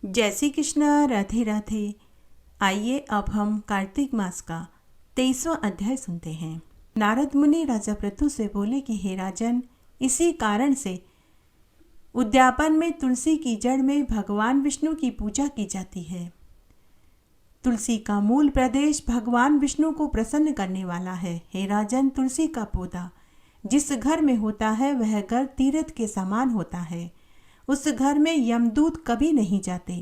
जय श्री कृष्णा, राधे राधे। आइए अब हम कार्तिक मास का 23वां अध्याय सुनते हैं। नारद मुनि राजा पृथु से बोले कि हे राजन, इसी कारण से उद्यापन में तुलसी की जड़ में भगवान विष्णु की पूजा की जाती है। तुलसी का मूल प्रदेश भगवान विष्णु को प्रसन्न करने वाला है। हे राजन, तुलसी का पौधा जिस घर में होता है वह घर तीर्थ के समान होता है। उस घर में यमदूत कभी नहीं जाते।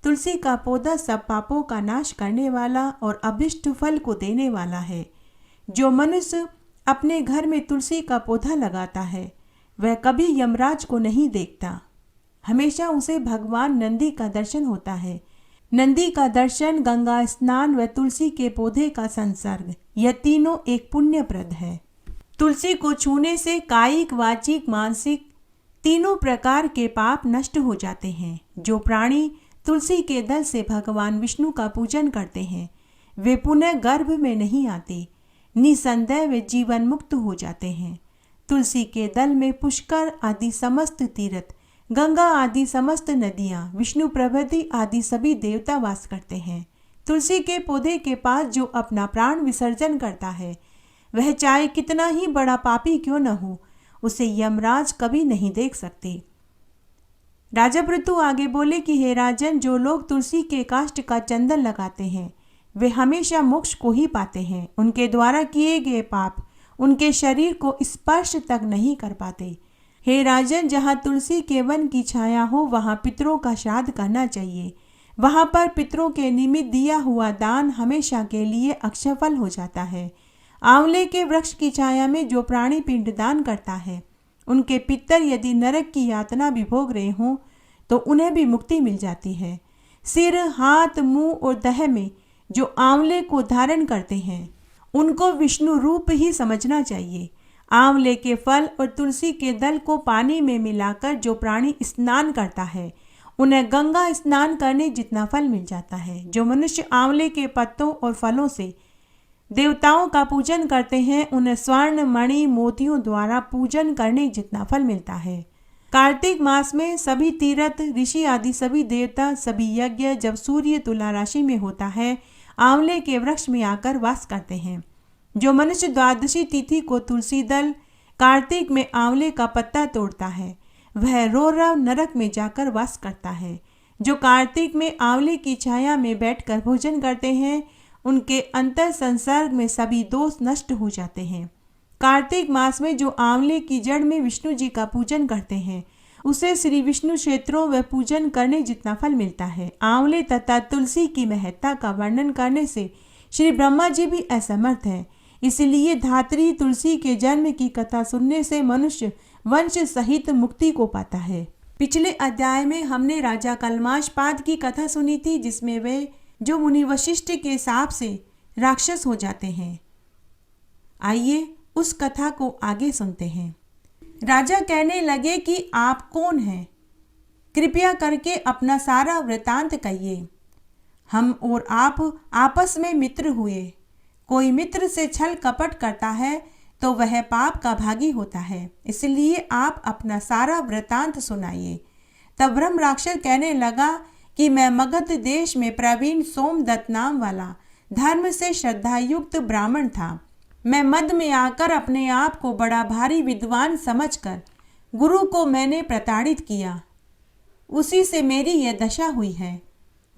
तुलसी का पौधा सब पापों का नाश करने वाला और अभिष्ट फल को देने वाला है। जो मनुष्य अपने घर में तुलसी का पौधा लगाता है वह कभी यमराज को नहीं देखता। हमेशा उसे भगवान नंदी का दर्शन होता है। नंदी का दर्शन, गंगा स्नान व तुलसी के पौधे का संसर्ग, यह तीनों एक पुण्यप्रद है। तुलसी को छूने से कायिक, वाचिक, मानसिक तीनों प्रकार के पाप नष्ट हो जाते हैं। जो प्राणी तुलसी के दल से भगवान विष्णु का पूजन करते हैं वे पुनः गर्भ में नहीं आते। निसंदेह वे जीवन मुक्त हो जाते हैं। तुलसी के दल में पुष्कर आदि समस्त तीर्थ, गंगा आदि समस्त नदियाँ, विष्णु प्रभृति आदि सभी देवता वास करते हैं। तुलसी के पौधे के पास जो अपना प्राण विसर्जन करता है वह चाहे कितना ही बड़ा पापी क्यों न हो, उसे यमराज कभी नहीं देख सकते। राजा पृथु आगे बोले कि हे राजन, जो लोग तुलसी के काष्ठ का चंदन लगाते हैं वे हमेशा मोक्ष को ही पाते हैं। उनके द्वारा किए गए पाप उनके शरीर को स्पर्श तक नहीं कर पाते। हे राजन, जहाँ तुलसी के वन की छाया हो वहाँ पितरों का श्राद्ध करना चाहिए। वहाँ पर पितरों के निमित्त दिया हुआ दान हमेशा के लिए अक्षय फल हो जाता है। आंवले के वृक्ष की छाया में जो प्राणी पिंडदान करता है उनके पितर यदि नरक की यातना भी भोग रहे हों तो उन्हें भी मुक्ति मिल जाती है। सिर, हाथ, मुंह और देह में जो आंवले को धारण करते हैं उनको विष्णु रूप ही समझना चाहिए। आंवले के फल और तुलसी के दल को पानी में मिलाकर जो प्राणी स्नान करता है उन्हें गंगा स्नान करने जितना फल मिल जाता है। जो मनुष्य आंवले के पत्तों और फलों से देवताओं का पूजन करते हैं उन्हें स्वर्ण, मणि, मोतियों द्वारा पूजन करने जितना फल मिलता है। कार्तिक मास में सभी तीर्थ, ऋषि आदि सभी देवता, सभी यज्ञ जब सूर्य तुला राशि में होता है आंवले के वृक्ष में आकर वास करते हैं। जो मनुष्य द्वादशी तिथि को तुलसी दल, कार्तिक में आंवले का पत्ता तोड़ता है वह रोरव नरक में जाकर वास करता है। जो कार्तिक में आंवले की छाया में बैठकर भोजन करते हैं उनके अंतर संसर्ग में सभी दोष नष्ट हो जाते हैं। कार्तिक मास में जो आंवले की जड़ में विष्णु जी का पूजन करते हैं उसे श्री विष्णु क्षेत्रों व पूजन करने जितना फल मिलता है। आंवले तथा तुलसी की महत्ता का वर्णन करने से श्री ब्रह्मा जी भी असमर्थ हैं। इसलिए धात्री तुलसी के जन्म की कथा सुनने से मनुष्य वंश सहित मुक्ति को पाता है। पिछले अध्याय में हमने राजा कल्माशपाद की कथा सुनी थी जिसमें वे जो मुनि वशिष्ठ के शाप से राक्षस हो जाते हैं। आइए उस कथा को आगे सुनते हैं। राजा कहने लगे कि आप कौन हैं? कृपया करके अपना सारा वृतांत कहिए। हम और आप आपस में मित्र हुए। कोई मित्र से छल कपट करता है तो वह पाप का भागी होता है, इसलिए आप अपना सारा वृतांत सुनाइए। तब ब्रह्म राक्षस कहने लगा कि मैं मगध देश में प्रवीण सोमदत्त नाम वाला धर्म से श्रद्धायुक्त ब्राह्मण था। मैं मद में आकर अपने आप को बड़ा भारी विद्वान समझकर गुरु को मैंने प्रताड़ित किया। उसी से मेरी यह दशा हुई है।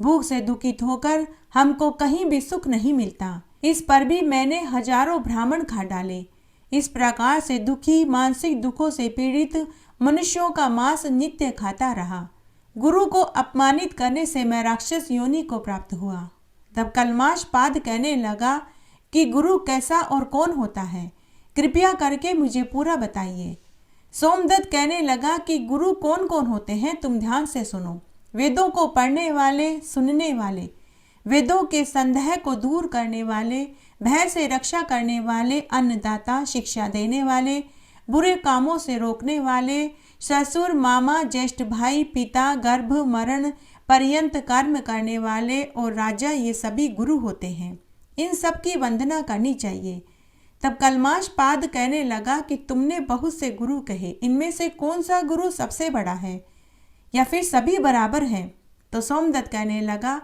भूख से दुखित होकर हमको कहीं भी सुख नहीं मिलता। इस पर भी मैंने हजारों ब्राह्मण खा डाले। इस प्रकार से दुखी, मानसिक दुखों से पीड़ित मनुष्यों का मांस नित्य खाता रहा। गुरु को अपमानित करने से मैं राक्षस योनि को प्राप्त हुआ। तब कल्माशपाद कहने लगा कि गुरु कैसा और कौन होता है, कृपया करके मुझे पूरा बताइए। सोमदत्त कहने लगा कि गुरु कौन कौन होते हैं तुम ध्यान से सुनो। वेदों को पढ़ने वाले, सुनने वाले, वेदों के संदेह को दूर करने वाले, भय से रक्षा करने वाले, अन्नदाता, शिक्षा देने वाले, बुरे कामों से रोकने वाले, ससुर, मामा, ज्येष्ठ भाई, पिता, गर्भ मरण पर्यंत कर्म करने वाले और राजा, ये सभी गुरु होते हैं। इन सब की वंदना करनी चाहिए। तब कल्माशपाद कहने लगा कि तुमने बहुत से गुरु कहे, इनमें से कौन सा गुरु सबसे बड़ा है या फिर सभी बराबर हैं? तो सोमदत्त कहने लगा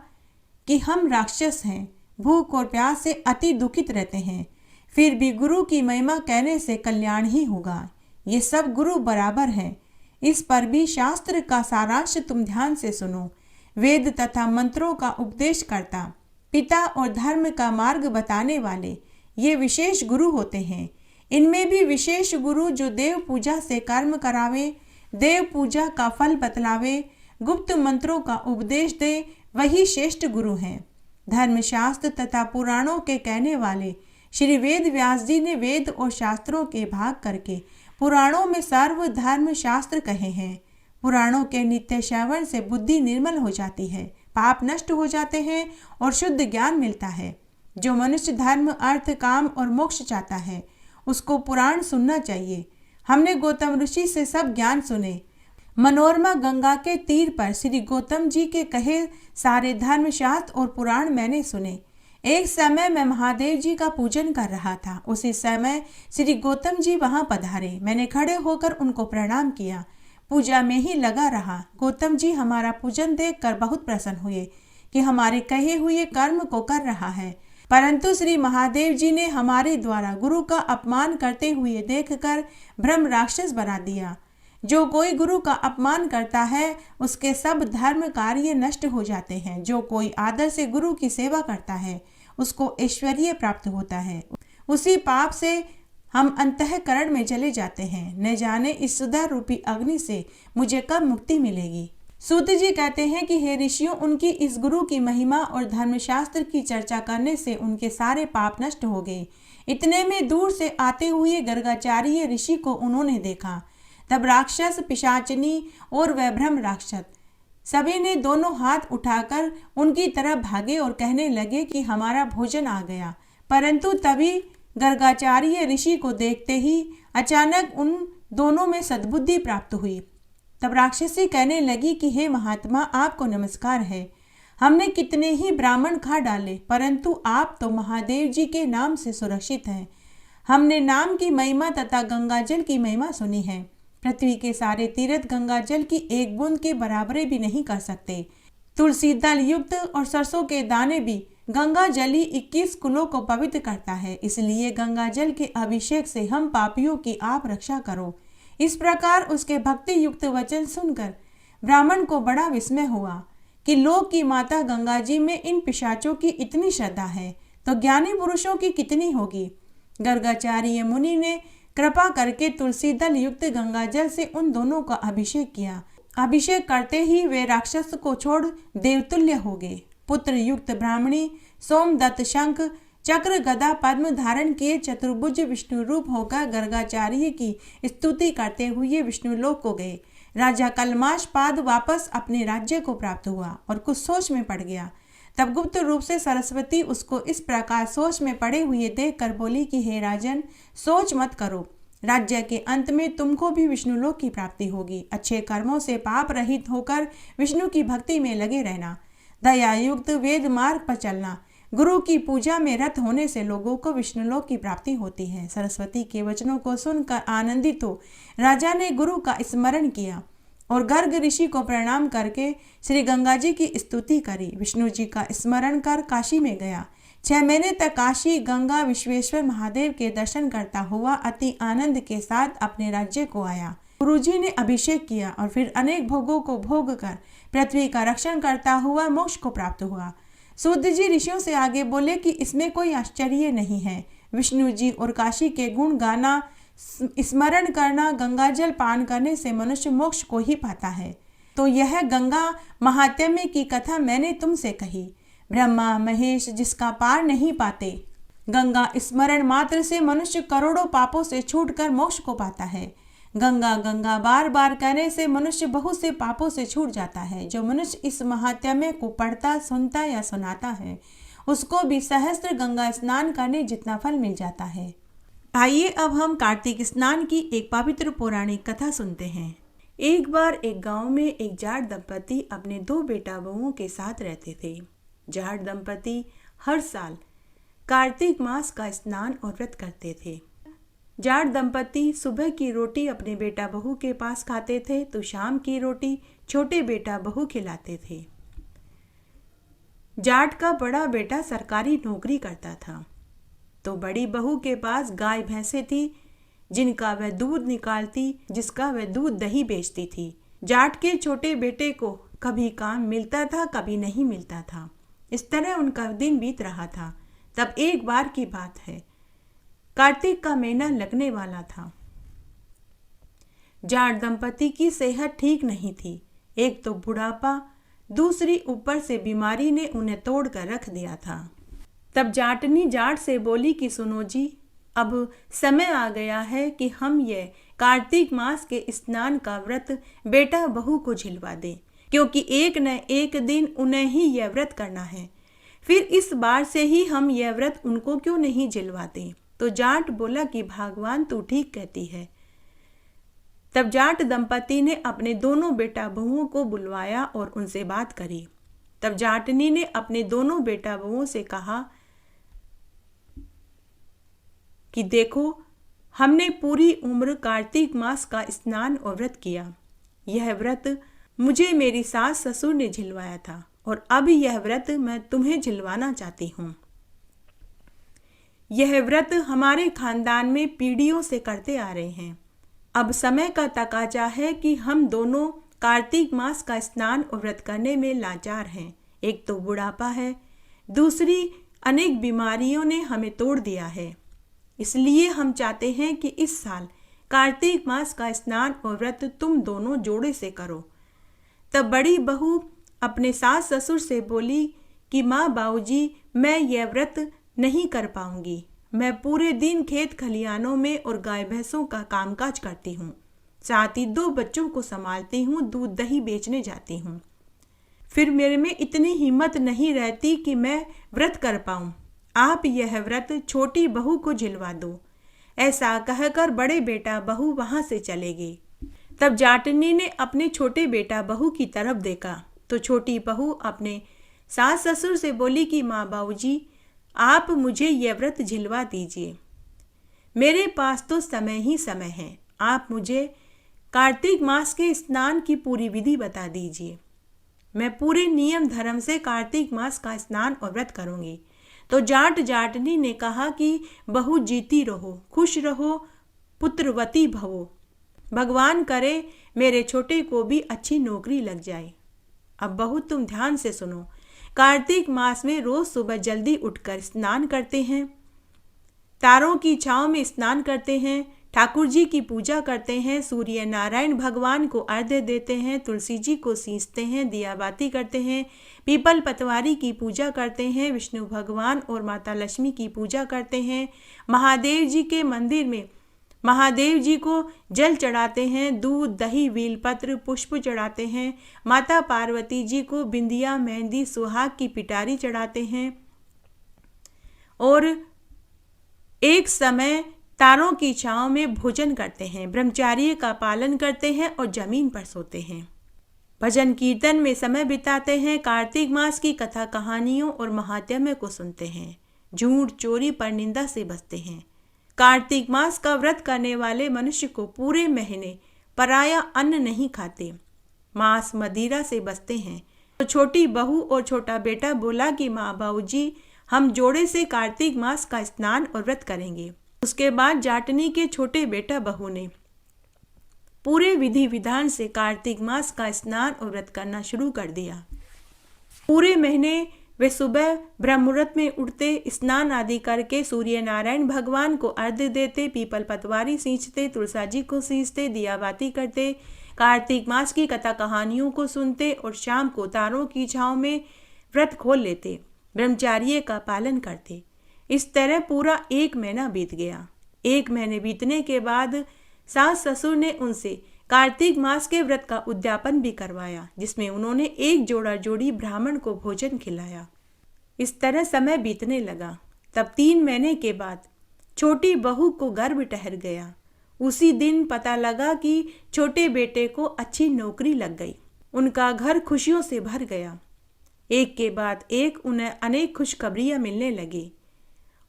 कि हम राक्षस हैं, भूख और प्यास से अति दुखित रहते हैं, फिर भी गुरु की महिमा कहने से कल्याण ही होगा। ये सब गुरु बराबर हैं। इस पर भी शास्त्र का सारांश तुम ध्यान से सुनो। वेद तथा मंत्रों का उपदेश करता, पिता और धर्म का मार्ग बताने वाले ये विशेष गुरु होते हैं। इनमें भी विशेष गुरु जो देव पूजा से कर्म करावे, देव पूजा का फल बतलावे, गुप्त मंत्रों का उपदेश दे, वही श्रेष्ठ गुरु हैं। धर्मशास्त्र तथा पुराणों के कहने वाले श्री वेद व्यास जी ने वेद और शास्त्रों के भाग करके पुराणों में सर्व धर्म शास्त्र कहे हैं। पुराणों के नित्य श्रवण से बुद्धि निर्मल हो जाती है, पाप नष्ट हो जाते हैं और शुद्ध ज्ञान मिलता है। जो मनुष्य धर्म, अर्थ, काम और मोक्ष चाहता है उसको पुराण सुनना चाहिए। हमने गौतम ऋषि से सब ज्ञान सुने। मनोरमा गंगा के तीर पर श्री गौतम जी के कहे सारे धर्म शास्त्र और पुराण मैंने सुने। एक समय मैं महादेव जी का पूजन कर रहा था। उसी समय श्री गौतम जी वहां पधारे। मैंने खड़े होकर उनको प्रणाम किया, पूजा में ही लगा रहा। गौतम जी हमारा पूजन देखकर बहुत प्रसन्न हुए कि हमारे कहे हुए कर्म को कर रहा है, परंतु श्री महादेव जी ने हमारे द्वारा गुरु का अपमान करते हुए देखकर ब्रह्म राक्षस बना दिया। जो कोई गुरु का अपमान करता है उसके सब धर्म कार्य नष्ट हो जाते हैं। जो कोई आदर से गुरु की सेवा करता है उसको ऐश्वर्य प्राप्त होता है। उसी पाप से हम अंतःकरण में चले जाते हैं। न जाने इस सुधा रूपी अग्नि से मुझे कब मुक्ति मिलेगी। सूत जी कहते हैं कि हे ऋषियों, उनकी इस गुरु की महिमा और धर्मशास्त्र की चर्चा करने से उनके सारे पाप नष्ट हो गए। इतने में दूर से आते हुए गर्गाचार्य ऋषि को उन्होंने देखा। तब राक्षस, पिशाचिनी और वह ब्रह्म राक्षस सभी ने दोनों हाथ उठाकर उनकी तरफ भागे और कहने लगे कि हमारा भोजन आ गया। परंतु तभी गर्गाचार्य ऋषि को देखते ही अचानक उन दोनों में सद्बुद्धि प्राप्त हुई। तब राक्षसी कहने लगी कि हे महात्मा, आपको नमस्कार है। हमने कितने ही ब्राह्मण खा डाले, परंतु आप तो महादेव जी के नाम से सुरक्षित हैं। हमने नाम की महिमा तथा गंगाजल की महिमा सुनी है। पृथ्वी के सारे तीर्थ गंगाजल की एक बूंद के बराबरे भी नहीं कर सकते। तुलसी दल युक्त और सरसों के दाने भी गंगा जल ही 21 कुलों को पवित्र करता है। इसलिए गंगा जल के अभिषेक से हम पापियों की आप रक्षा करो। इस प्रकार उसके भक्ति युक्त वचन सुनकर ब्राह्मण को बड़ा विस्मय हुआ कि लोक की माता गंगा जी में इन पिशाचों की इतनी श्रद्धा है तो ज्ञानी पुरुषों की कितनी होगी। गर्गाचार्य मुनि ने कृपा करके तुलसी दल युक्त गंगाजल से उन दोनों का अभिषेक किया। अभिषेक करते ही वे राक्षस को छोड़ देवतुल्य हो गए। पुत्र युक्त ब्राह्मणी सोमदत्त शंख, चक्र, गदा, पद्म धारण किए चतुर्भुज विष्णु रूप होकर गर्गाचार्य की स्तुति करते हुए विष्णुलोक को गए। राजा कलमाश पाद वापस अपने राज्य को प्राप्त हुआ और कुछ सोच में पड़ गया। तब गुप्त रूप से सरस्वती उसको इस प्रकार सोच में पड़े हुए देखकर बोली कि हे राजन, सोच मत करो। राज्य के अंत में तुमको भी विष्णुलोक की प्राप्ति होगी। अच्छे कर्मों से पाप रहित होकर विष्णु की भक्ति में लगे रहना, दया युक्त वेद मार्ग पर चलना, गुरु की पूजा में रत होने से लोगों को विष्णुलोक की प्राप्ति होती है। सरस्वती के वचनों को सुनकर आनंदित हो राजा ने गुरु का स्मरण किया और गर्ग ऋषि को प्रणाम करके श्री गंगा जी की स्तुति करी। विष्णु जी का स्मरण कर काशी में गया। 6 महीने तक काशी, गंगा, विश्वेश्वर महादेव के दर्शन करता हुआ अति आनंद के साथ अपने राज्य को आया। गुरुजी ने अभिषेक किया और फिर अनेक भोगों को भोग कर पृथ्वी का रक्षण करता हुआ मोक्ष को प्राप्त हुआ। सूत जी ऋषियों से आगे बोले कि इसमें कोई आश्चर्य नहीं है। विष्णु जी और काशी के गुण गाना, स्मरण करना, गंगाजल पान करने से मनुष्य मोक्ष को ही पाता है। तो यह गंगा महात्म्य की कथा मैंने तुमसे कही। ब्रह्मा महेश जिसका पार नहीं पाते, गंगा स्मरण मात्र से मनुष्य करोड़ों पापों से छूटकर मोक्ष को पाता है। गंगा गंगा बार बार कहने से मनुष्य बहुत से पापों से छूट जाता है। जो मनुष्य इस महात्म्य को पढ़ता, सुनता या सुनाता है उसको भी सहस्त्र गंगा स्नान करने जितना फल मिल जाता है। आइए अब हम कार्तिक स्नान की एक पवित्र पौराणिक कथा सुनते हैं। एक बार एक गांव में एक जाट दंपति अपने 2 बेटा बहुओं के साथ रहते थे। जाट दंपति हर साल कार्तिक मास का स्नान और व्रत करते थे। जाट दंपति सुबह की रोटी अपने बेटा बहू के पास खाते थे तो शाम की रोटी छोटे बेटा बहू खिलाते थे। जाट का बड़ा बेटा सरकारी नौकरी करता था, तो बड़ी बहू के पास गाय भैंसें थी जिनका वह दूध निकालती, जिसका वह दूध दही बेचती थी। जाट के छोटे बेटे को कभी काम मिलता था, कभी नहीं मिलता था। इस तरह उनका दिन बीत रहा था। तब एक बार की बात है, कार्तिक का महीना लगने वाला था। जाट दंपति की सेहत ठीक नहीं थी। एक तो बुढ़ापा, दूसरी ऊपर से बीमारी ने उन्हें तोड़ कर रख दिया था। तब जाटनी जाट से बोली कि सुनो जी, अब समय आ गया है कि हम ये कार्तिक मास के स्नान का व्रत बेटा बहू को झिलवा दें, क्योंकि एक न एक दिन उन्हें ही यह व्रत करना है। फिर इस बार से ही हम यह व्रत उनको क्यों नहीं झिलवाते। तो जाट बोला कि भगवान तू ठीक कहती है। तब जाट दंपति ने अपने दोनों बेटा बहुओं को बुलवाया और उनसे बात करी। तब जाटनी ने अपने दोनों बेटा बहुओं से कहा कि देखो, हमने पूरी उम्र कार्तिक मास का स्नान और व्रत किया। यह व्रत मुझे मेरी सास ससुर ने झिलवाया था और अब यह व्रत मैं तुम्हें झिलवाना चाहती हूँ। यह व्रत हमारे खानदान में पीढ़ियों से करते आ रहे हैं। अब समय का तकाजा है कि हम दोनों कार्तिक मास का स्नान और व्रत करने में लाचार हैं। एक तो बुढ़ापा है, दूसरी अनेक बीमारियों ने हमें तोड़ दिया है। इसलिए हम चाहते हैं कि इस साल कार्तिक मास का स्नान और व्रत तुम दोनों जोड़े से करो। तब बड़ी बहू अपने सास ससुर से बोली कि माँ बाबूजी, मैं यह व्रत नहीं कर पाऊंगी। मैं पूरे दिन खेत खलियानों में और गाय भैंसों का कामकाज करती हूँ, साथ ही 2 बच्चों को संभालती हूँ, दूध दही बेचने जाती हूँ। फिर मेरे में इतनी हिम्मत नहीं रहती कि मैं व्रत कर पाऊँ। आप यह व्रत छोटी बहू को झिलवा दो। ऐसा कहकर बड़े बेटा बहू वहां से चले गए। तब जाटनी ने अपने छोटे बेटा बहू की तरफ देखा तो छोटी बहू अपने सास ससुर से बोली कि माँ बाबूजी, आप मुझे यह व्रत झिलवा दीजिए। मेरे पास तो समय ही समय है। आप मुझे कार्तिक मास के स्नान की पूरी विधि बता दीजिए। मैं पूरे नियम धर्म से कार्तिक मास का स्नान और व्रत करूंगी। तो जाटनी ने कहा कि बहू जीती रहो, खुश रहो, पुत्रवती भवो। भगवान करे मेरे छोटे को भी अच्छी नौकरी लग जाए। अब बहू तुम ध्यान से सुनो। कार्तिक मास में रोज सुबह जल्दी उठकर स्नान करते हैं, तारों की छांव में स्नान करते हैं, ठाकुर जी की पूजा करते हैं, सूर्य नारायण भगवान को अर्घ्य देते हैं, तुलसी जी को सींचते हैं, दिया बाती करते हैं, पीपल पतवारी की पूजा करते हैं, विष्णु भगवान और माता लक्ष्मी की पूजा करते हैं, महादेव जी के मंदिर में महादेव जी को जल चढ़ाते हैं, दूध दही बेलपत्र पुष्प चढ़ाते हैं, माता पार्वती जी को बिंदिया मेहंदी सुहाग की पिटारी चढ़ाते हैं और एक समय तारों की छांव में भोजन करते हैं, ब्रह्मचर्य का पालन करते हैं और जमीन पर सोते हैं। भजन कीर्तन में समय बिताते हैं, कार्तिक मास की कथा कहानियों और महात्म्य को सुनते हैं, झूठ चोरी पर निंदा से बचते हैं। कार्तिक मास का व्रत करने वाले मनुष्य को पूरे महीने पराया अन्न नहीं खाते, मांस मदिरा से बचते हैं। तो छोटी बहू और छोटा बेटा बोला कि माँ बाबूजी, हम जोड़े से कार्तिक मास का स्नान और व्रत करेंगे। उसके बाद जाटनी के छोटे बेटा बहू ने पूरे विधि विधान से कार्तिक मास का स्नान और व्रत करना शुरू कर दिया। पूरे महीने वे सुबह ब्रह्म मुहूर्त में उठते, स्नान आदि करके सूर्य नारायण भगवान को अर्घ्य देते, पीपल पतवारी सींचते, तुलसा जी को सींचते, दिया बाती करते, कार्तिक मास की कथा कहानियों को सुनते और शाम को तारों की छांव में व्रत खोल लेते, ब्रह्मचर्य का पालन करते। इस तरह पूरा 1 महीना बीत गया। 1 महीने बीतने के बाद सास ससुर ने उनसे कार्तिक मास के व्रत का उद्यापन भी करवाया, जिसमें उन्होंने 1 जोड़ा जोड़ी ब्राह्मण को भोजन खिलाया। इस तरह समय बीतने लगा। तब 3 महीने के बाद छोटी बहू को गर्भ ठहर गया। उसी दिन पता लगा कि छोटे बेटे को अच्छी नौकरी लग गई। उनका घर खुशियों से भर गया। एक के बाद एक उन्हें अनेक खुशखबरियां मिलने लगी।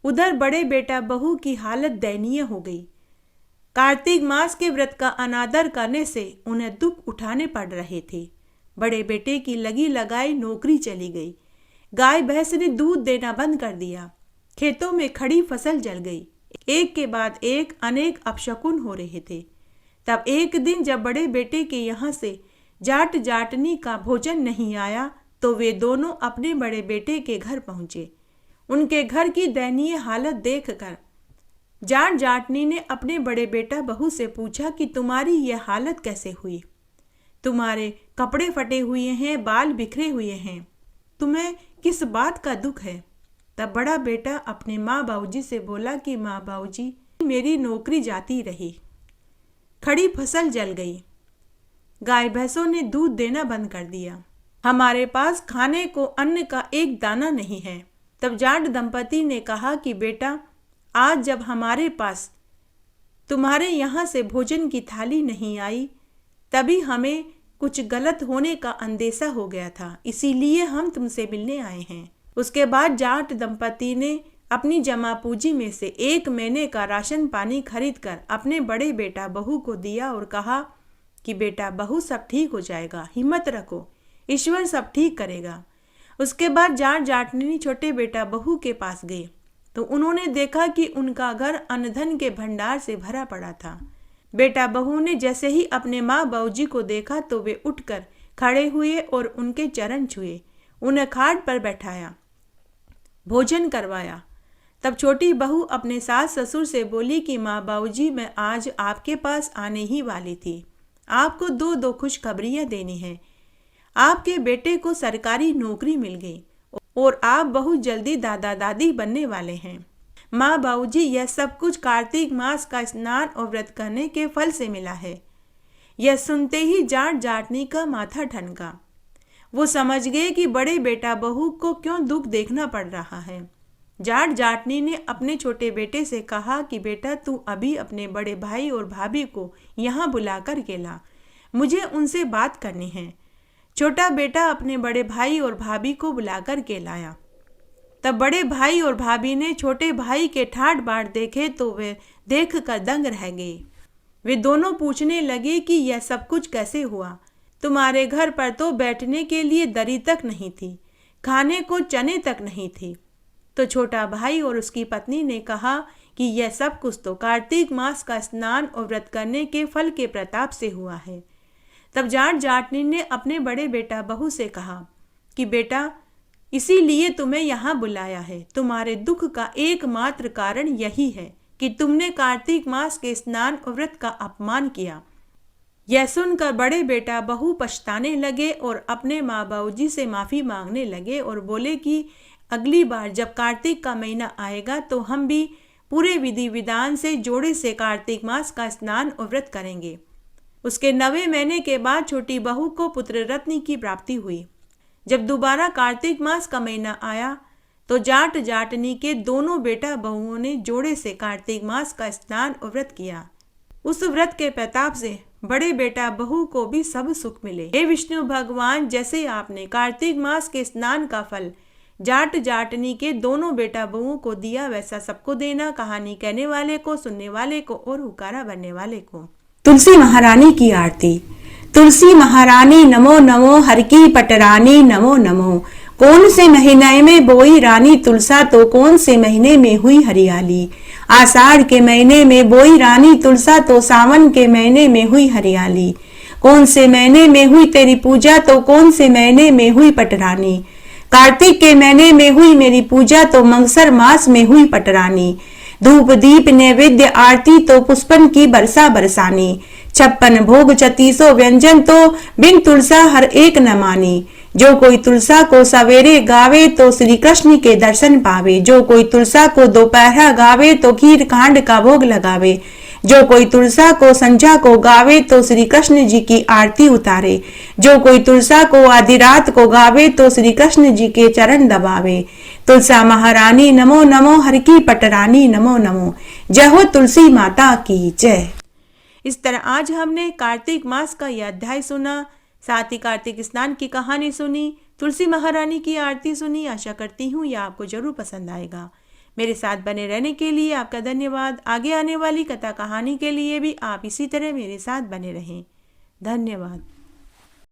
उधर बड़े बेटा बहू की हालत दयनीय हो गई। कार्तिक मास के व्रत का अनादर करने से उन्हें दुख उठाने पड़ रहे थे। बड़े बेटे की लगी लगाई नौकरी चली गई। गाय भैंस ने दूध देना बंद कर दिया। खेतों में खड़ी फसल जल गई। एक के बाद एक अनेक अपशकुन हो रहे थे। तब एक दिन जब बड़े बेटे के यहाँ से जाट जाटनी का भोजन नहीं आया तो वे दोनों अपने बड़े बेटे के घर पहुंचे। उनके घर की दयनीय हालत देखकर जाट जाटनी ने अपने बड़े बेटा बहू से पूछा कि तुम्हारी यह हालत कैसे हुई? तुम्हारे कपड़े फटे हुए हैं, बाल बिखरे हुए हैं, तुम्हें किस बात का दुख है? तब बड़ा बेटा अपने माँ बाबूजी से बोला कि माँ बाबूजी, मेरी नौकरी जाती रही, खड़ी फसल जल गई, गाय भैंसों ने दूध देना बंद कर दिया, हमारे पास खाने को अन्न का एक दाना नहीं है। तब जाट दंपति ने कहा कि बेटा, आज जब हमारे पास तुम्हारे यहाँ से भोजन की थाली नहीं आई, तभी हमें कुछ गलत होने का अंदेशा हो गया था, इसीलिए हम तुमसे मिलने आए हैं। उसके बाद जाट दंपति ने अपनी जमा पूंजी में से 1 महीने का राशन पानी खरीदकर अपने बड़े बेटा बहू को दिया और कहा कि बेटा बहू, सब ठीक हो जाएगा, हिम्मत रखो, ईश्वर सब ठीक करेगा। उसके बाद जाट जाटनी छोटे बेटा बहू के पास गए तो उन्होंने देखा कि उनका घर अन्न-धन के भंडार से भरा पड़ा था। बेटा बहू ने जैसे ही अपने माँ बाबूजी को देखा तो वे उठकर खड़े हुए और उनके चरण छुए, उन्हें खाट पर बैठाया, भोजन करवाया। तब छोटी बहू अपने सास ससुर से बोली कि माँ बाबूजी, मैं आज आपके पास आने ही वाली थी, आपको 2 खुशखबरियाँ देनी हैं। आपके बेटे को सरकारी नौकरी मिल गई और आप बहुत जल्दी दादा दादी बनने वाले हैं। माँ बाबूजी, यह सब कुछ कार्तिक मास का स्नान और व्रत करने के फल से मिला है। यह सुनते ही जाट जाटनी का माथा ठनका। वो समझ गए कि बड़े बेटा बहू को क्यों दुख देखना पड़ रहा है। जाट जाटनी ने अपने छोटे बेटे से कहा कि बेटा, तू अभी अपने बड़े भाई और भाभी को यहाँ बुला कर के ला, मुझे उनसे बात करनी है। छोटा बेटा अपने बड़े भाई और भाभी को बुला कर के लाया। तब बड़े भाई और भाभी ने छोटे भाई के ठाट बाट देखे तो वे देख कर दंग रह गए। वे दोनों पूछने लगे कि यह सब कुछ कैसे हुआ? तुम्हारे घर पर तो बैठने के लिए दरी तक नहीं थी, खाने को चने तक नहीं थे। तो छोटा भाई और उसकी पत्नी ने कहा कि यह सब कुछ तो कार्तिक मास का स्नान और व्रत करने के फल के प्रताप से हुआ है। तब जाट जाटनी ने अपने बड़े बेटा बहू से कहा कि बेटा, इसीलिए तुम्हें यहाँ बुलाया है। तुम्हारे दुख का एकमात्र कारण यही है कि तुमने कार्तिक मास के स्नान और व्रत का अपमान किया। यह सुनकर बड़े बेटा बहू पछताने लगे और अपने माँ बाबूजी से माफ़ी मांगने लगे और बोले कि अगली बार जब कार्तिक का महीना आएगा तो हम भी पूरे विधि विधान से जोड़े से कार्तिक मास का स्नान और व्रत करेंगे। उसके 9वें महीने के बाद छोटी बहू को पुत्र रत्न की प्राप्ति हुई। जब दोबारा कार्तिक मास का महीना आया तो जाट जाटनी के दोनों बेटा बहुओं ने जोड़े से कार्तिक मास का स्नान और व्रत किया। उस व्रत के प्रताप से बड़े बेटा बहू को भी सब सुख मिले। हे विष्णु भगवान, जैसे आपने कार्तिक मास के स्नान का फल जाट जाटनी के दोनों बेटा बहुओं को दिया, वैसा सबको देना। कहानी कहने वाले को, सुनने वाले को और हुकारा बनने वाले को। तुलसी महारानी की आरती। तुलसी महारानी नमो नमो, हर की पटरानी नमो नमो। कौन से महीने में बोई रानी तुलसा, तो कौन से महीने में हुई हरियाली। आषाढ़ के महीने में बोई रानी तुलसा, तो सावन के महीने में हुई हरियाली। कौन से महीने में हुई तेरी पूजा, तो कौन से महीने में हुई पटरानी। कार्तिक के महीने में हुई मेरी पूजा, तो मंगसर मास में हुई पटरानी। धूप दीप नैवेद्य आरती, तो पुष्पन की बरसा बरसानी। 56 भोग 36 व्यंजन, तो बिन तुलसा हर एक न मानी। जो कोई तुलसा को सवेरे गावे, तो श्री कृष्ण के दर्शन पावे। जो कोई तुलसा को दोपहर गावे, तो खीर कांड का भोग लगावे। जो कोई तुलसा को संझा को गावे, तो श्री कृष्ण जी की आरती उतारे। जो कोई तुलसा को आधी रात को गावे, तो श्री कृष्ण जी के चरण दबावे। तुलसा महारानी नमो नमो, हर की पटरानी नमो नमो। जय हो तुलसी माता की जय। इस तरह आज हमने कार्तिक मास का यह अध्याय सुना, साथ ही कार्तिक स्नान की कहानी सुनी, तुलसी महारानी की आरती सुनी। आशा करती हूँ यह आपको जरूर पसंद आएगा। मेरे साथ बने रहने के लिए आपका धन्यवाद। आगे आने वाली कथा कहानी के लिए भी आप इसी तरह मेरे साथ बने रहें। धन्यवाद।